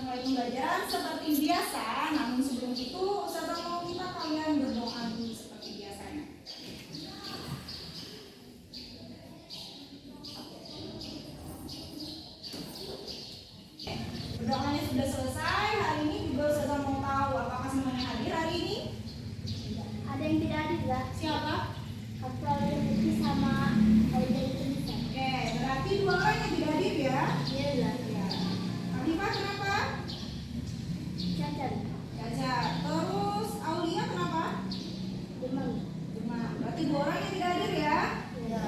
mulai pembelajaran seperti biasa. Namun sebelum itu, Ustazah mau minta kalian berdoa dulu seperti biasanya. Berdoanya sudah selesai. Hari ini juga Ustazah mau tahu apakah semuanya hadir hari ini? Ada yang tidak hadir lah. Siapa? Atau yang lebih sama dari tulisan. Oke, berarti 2 orang yang tidak hadir ya? Iya lah. Ya. Hanifah kenapa? Cacat. Cacat. Terus Aulia kenapa? Demam. Demam. Berarti 2 orang yang tidak hadir ya? Iya.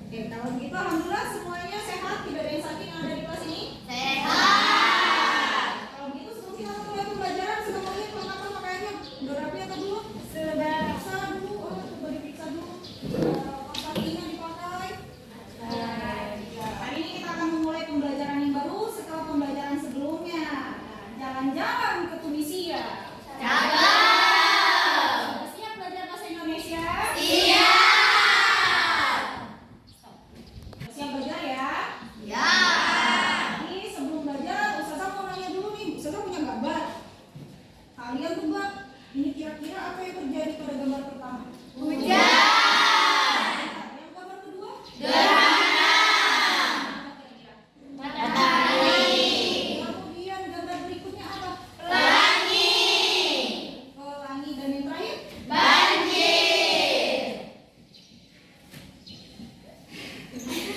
Oke, kalau begitu alhamdulillah semuanya sehat, tidak ada yang sakit yang ada di kelas ini? Sehat. Kalau begitu sebelum kita mulai pembelajaran sudah mau lihat perlengkapan pakaiannya? Udah rapi atau belum? Sudah. Periksa dulu, coba diperiksa dulu. Kaos kakinya dipakai. Ya, hari ini kita akan memulai pembelajaran yang baru setelah pembelajaran sebelumnya. Nah, jalan-jalan ke Tunisia. Sudah siap belajar bahasa Indonesia? Siap belajar ya? Jadi sebelum belajar, Ustazah mau nanya dulu nih. Ustazah punya gambar. Kalian tebak, ini kira-kira apa yang terjadi pada gambar pertama? Yang gambar kedua? Kemudian gambar berikutnya apa? Pelangi. Dan yang terakhir?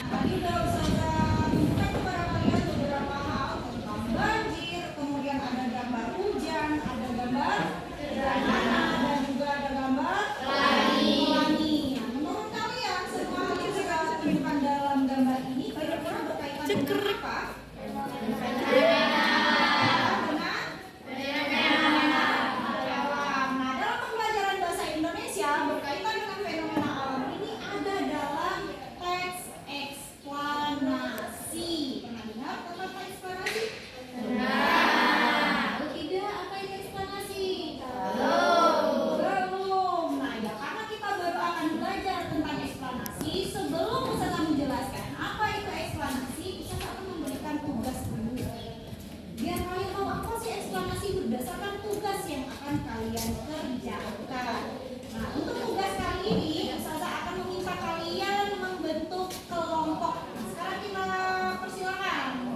Tadi udah Ustazah tunjukkan kepada kalian beberapa hal tentang banjir, kemudian ada gambar hujan, ada gambar gerhana, dan juga ada gambar pelangi. Nah, menurut kalian semua hal yang saya tunjukkan dalam gambar ini kira-kira berkaitan dengan apa? Nah, dalam pembelajaran bahasa Indonesia berkaitan dengan fenomena alam ini ada dalam teks eksplanasi. Pernah dengar kata eksplanasi? Kalau tidak, apa itu eksplanasi? Belum. Nah, ya karena kita baru akan belajar tentang eksplanasi, sebelum Ustazah menjelaskan apa itu eksplanasi, Ustazah akan memberikan tugas dulu. Biar kalian tahu apa sih eksplanasi berdasarkan tugas yang akan kalian kerjakan. Nah, untuk tugas kali ini, Ustazah akan meminta kalian membentuk kelompok. Nah, sekarang kita persilakan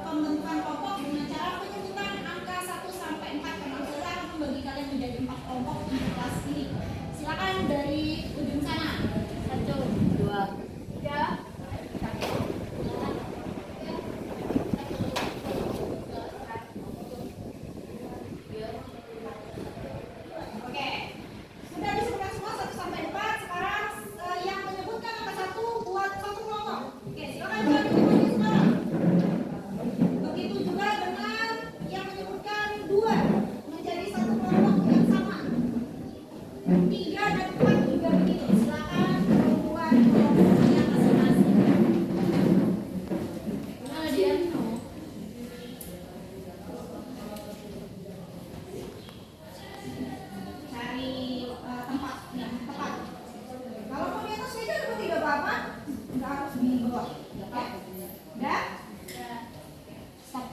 pembentukan kelompok dengan cara penyebutan angka 1 sampai 4. Karena Ustazah akan membagi kalian menjadi 4 kelompok untuk kelas ini. Silakan dari ujung sana. 1, 2, 3, 1. Oke, sudah disebutkan semua 1 sampai 4. Sekarang yang menyebutkan angka 1 buat satu kelompok. Oke, silakan buat menyebutkan sekarang. Begitu juga dengan yang menyebutkan 2 menjadi satu kelompok yang sama. 3 dan 4 juga begitu. Silakan buat kelompoknya masing-masing. Cari tempat yang tepat. Kalau mau di atas meja juga tidak apa-apa, nggak harus di bawah. Ya, udah? Stop.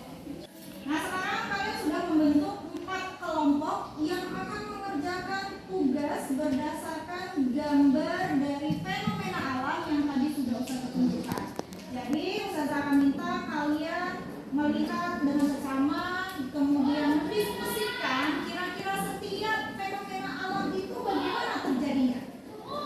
Nah, sekarang kalian sudah membentuk 4 kelompok yang akan mengerjakan tugas berdasarkan gambar dari fenomena alam yang tadi sudah Ustazah tunjukkan. Jadi Ustazah akan minta kalian melihat dengan seksama, kemudian mendiskusikan kira-kira setiap fenomena alam itu bagaimana terjadinya.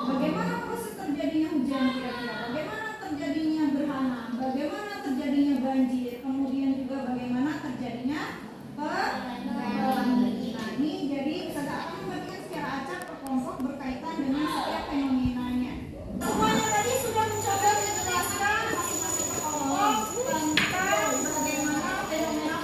Bagaimana proses terjadinya hujan kira-kira, bagaimana terjadinya gerhana, bagaimana terjadinya banjir, kemudian juga bagaimana terjadinya pelangi. Nah, ini jadi Ustazah akan membagikan secara acak per kelompok berkaitan dengan setiap fenomenanya. Semuanya tadi sudah mencoba menjelaskan masing-masing per kelompok tentang bagaimana fenomena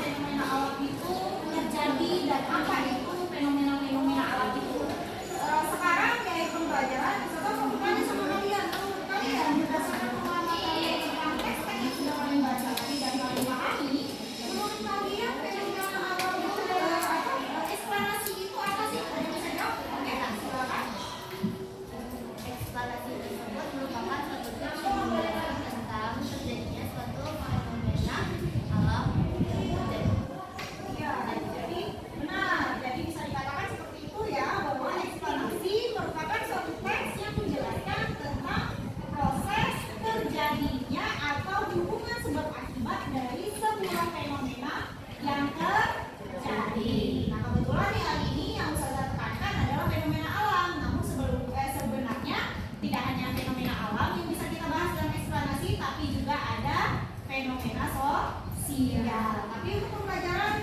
yang terjadi. Nah, kebetulan nih hari ini yang Ustazah tekankan adalah fenomena alam. Namun sebenarnya tidak hanya fenomena alam yang bisa kita bahas dalam eksplanasi, tapi juga ada fenomena sosial. Tapi untuk pembelajaran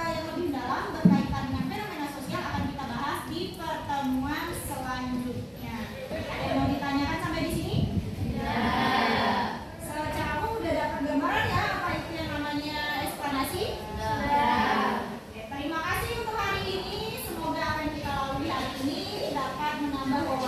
yang lebih dalam berkaitan dengan fenomena sosial akan kita bahas di pertemuan selanjutnya. Ada yang mau ditanyakan sampai di sini? Tidak. Secara umum udah dapat gambaran ya apa itu yang namanya eksplanasi? Oke, terima kasih untuk hari ini. Semoga apa yang kita lalui hari ini dapat menambah wawasan